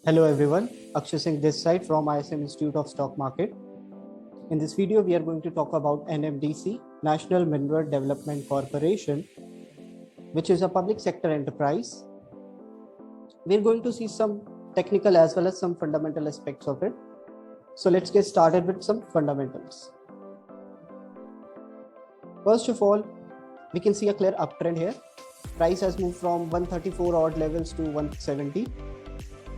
Hello everyone, Akshay Singh this side from ISM Institute of Stock Market. In this video, we are going to talk about NMDC, National Mineral Development Corporation, which is a public sector enterprise. We're going to see some technical as well as some fundamental aspects of it. So let's get started with some fundamentals. First of all, we can see a clear uptrend here. Price has moved from 134 odd levels to 170,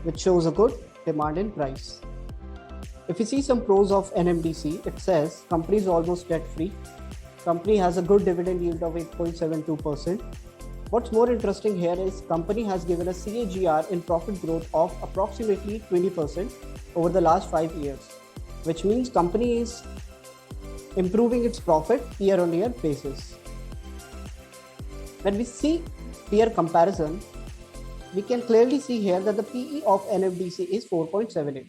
which shows a good demand in price. If you see some pros of NMDC, it says company is almost debt free. Company has a good dividend yield of 8.72%. What's more interesting here is company has given a CAGR in profit growth of approximately 20% over the last 5 years, which means company is improving its profit year on year basis. When we see peer comparison, we can clearly see here that the PE of NMDC is 4.78,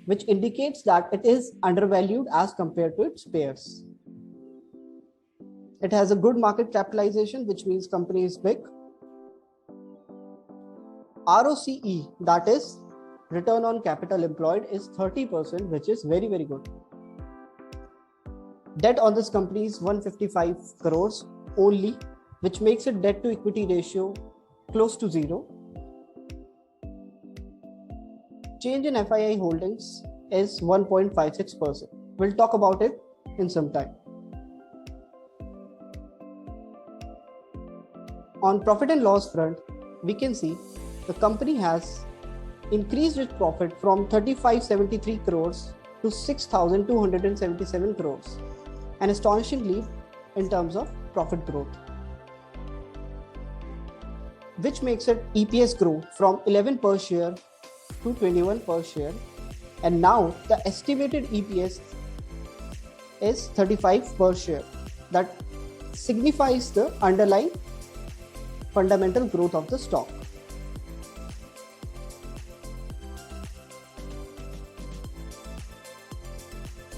which indicates that it is undervalued as compared to its peers. It has a good market capitalization, which means company is big. ROCE, that is return on capital employed, is 30%, which is very, very good. Debt on this company is 155 crores only, which makes its debt to equity ratio close to zero. Change in FII holdings is 1.56%. We'll talk about it in some time. On profit and loss front, we can see the company has increased its profit from 3573 crores to 6277 crores, an astonishing leap in terms of profit growth, which makes it EPS grow from 11 per share to 21 per share, and now the estimated EPS is 35 per share. That signifies the underlying fundamental growth of the stock.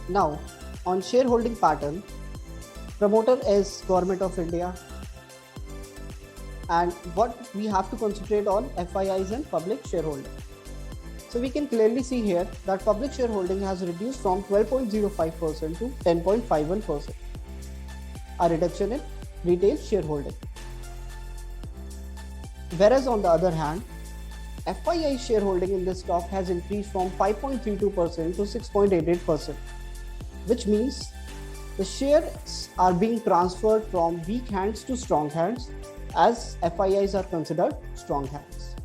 Now on shareholding pattern, promoter is Government of India, and what we have to concentrate on FIIs and public shareholding. So we can clearly see here that public shareholding has reduced from 12.05% to 10.51%, a reduction in retail shareholding. Whereas on the other hand, FII shareholding in this stock has increased from 5.32% to 6.88%, which means the shares are being transferred from weak hands to strong hands, as FIIs are considered strong hands.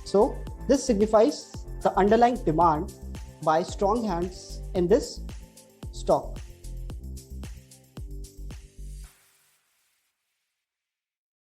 So this signifies the underlying demand by strong hands in this stock.